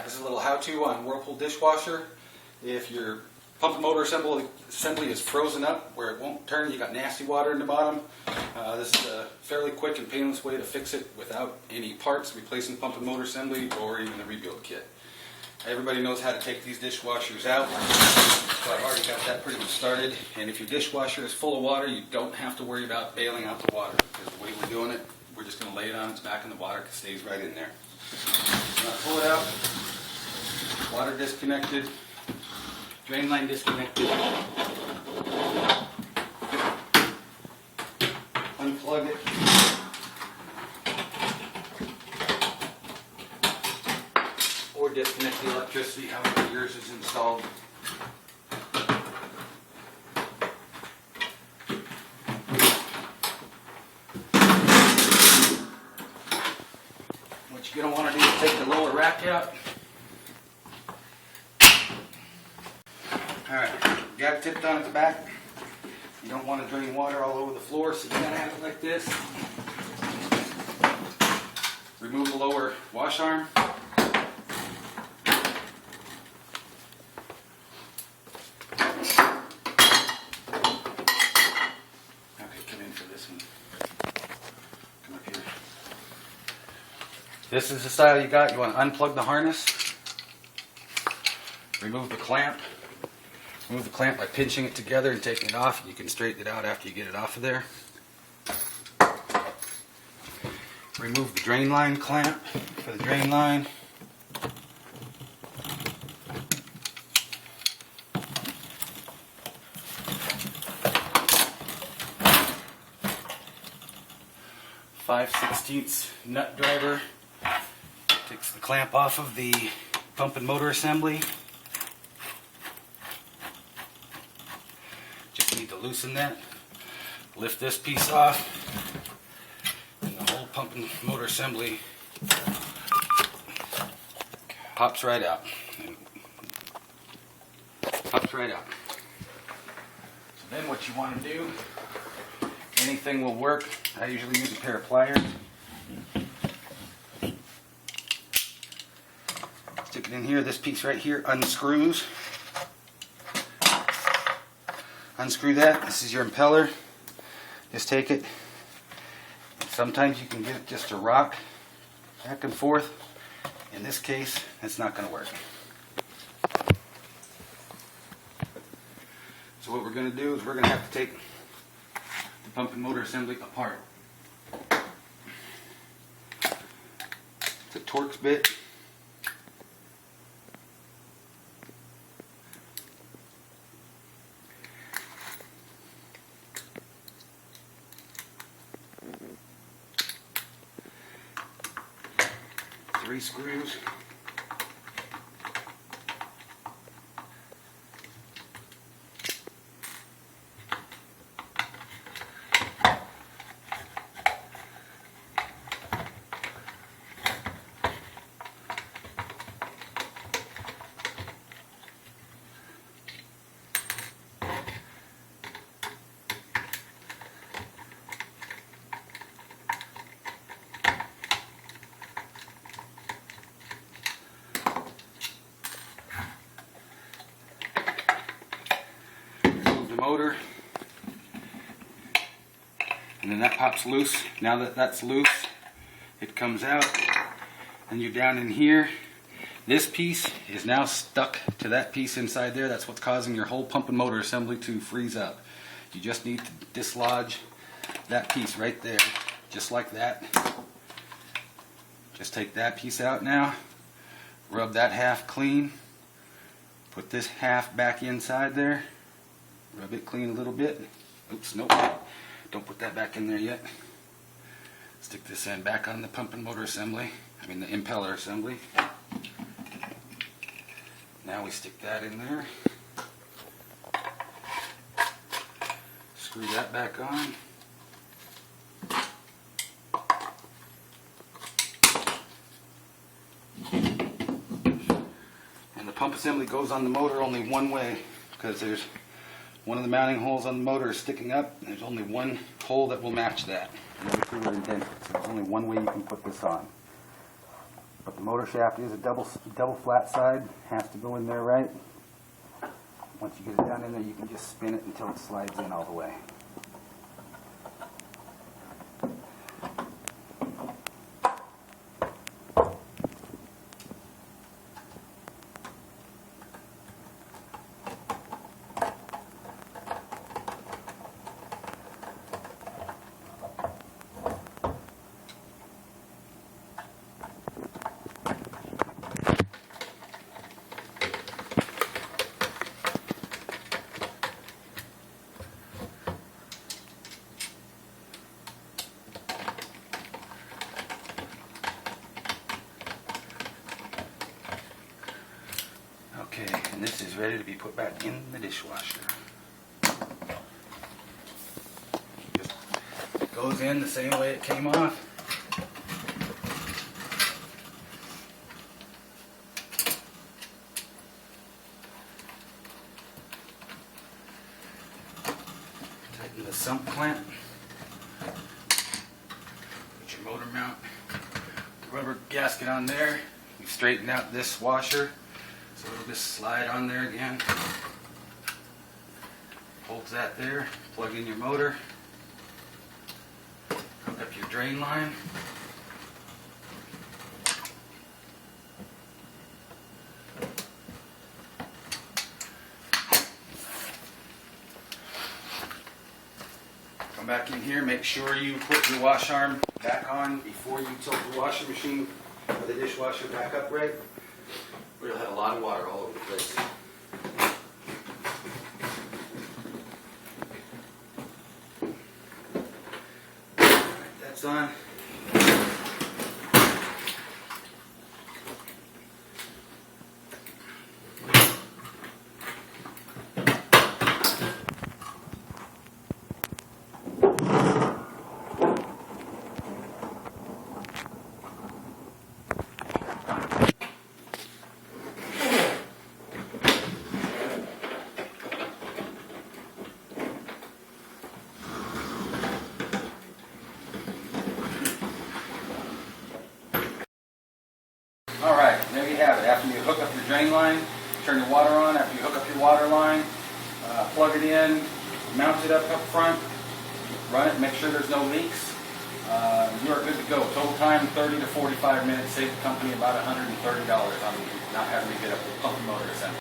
This is a little how-to on whirlpool dishwasher. If your pump and motor assembly is frozen up where it won't turn, you got nasty water in the bottom, this is a fairly quick and painless way to fix it without any parts, replacing pump and motor assembly or even the rebuild kit. Everybody knows how to take these dishwashers out, so I've already got that pretty much started. And if your dishwasher is full of water, you don't have to worry about bailing out the water, because the way we're doing it, we're just going to lay it on its back in the water. It stays right in there. Now pull it out. Water disconnected, drain line disconnected, unplug it, or disconnect the electricity however yours is installed. What you're going to want to do is take the lower rack out. Alright, got it tipped on at the back. You don't want to drain water all over the floor, so you gotta have it like this. Remove the lower wash arm. Okay, come in for this one. Come up here. This is the style you got. You want to unplug the harness. Remove the clamp. Remove the clamp by pinching it together and taking it off. You can straighten it out after you get it off of there. Remove the drain line clamp for the drain line. .5/16 nut driver takes the clamp off of the pump and motor assembly. Need to loosen that, lift this piece off, and the whole pump and motor assembly pops right out. Pops right out. So then what you want to do, anything will work. I usually use a pair of pliers. Stick it in here. This piece right here unscrews. Unscrew that. This is your impeller. Just take it. Sometimes you can get it just to rock back and forth. In this case, it's not going to work. So what we're going to do is we're going to have to take the pump and motor assembly apart. It's a Torx bit. Three screws. Motor, and then that pops loose. Now that that's loose, it comes out, and you're down in here. This piece is now stuck to that piece inside there. That's what's causing your whole pump and motor assembly to freeze up. You just need to dislodge that piece right there, just like that. Just take that piece out now, rub that half clean, put this half back inside there. Rub it clean a little bit. Oops, nope. Don't put that back in there yet. Stick this end back on the pump and motor assembly. I mean the impeller assembly. Now we stick that in there. Screw that back on. And the pump assembly goes on the motor only one way, because there's one of the mounting holes on the motor is sticking up, and there's only one hole that will match that. The other two are indented, so there's only one way you can put this on. But the motor shaft is a double flat side, has to go in there right. Once you get it down in there, you can just spin it until it slides in all the way. Okay, and this is ready to be put back in the dishwasher. Just goes in the same way it came off. Tighten the sump clamp. Put your motor mount, the rubber gasket on there. You straighten out this washer. So it'll just slide on there again. Holds that there. Plug in your motor. Hook up your drain line. Come back in here. Make sure you put your wash arm back on before you tilt the washing machine or the dishwasher back upright. We'll have a lot of water all over the place. Alright, that's on. Alright, there you have it. After you hook up your drain line, turn your water on. After you hook up your water line, plug it in, mount it up front, run it, make sure there's no leaks. You are good to go. Total time 30 to 45 minutes, save the company about $130 on not having to get up the pump and motor assembly.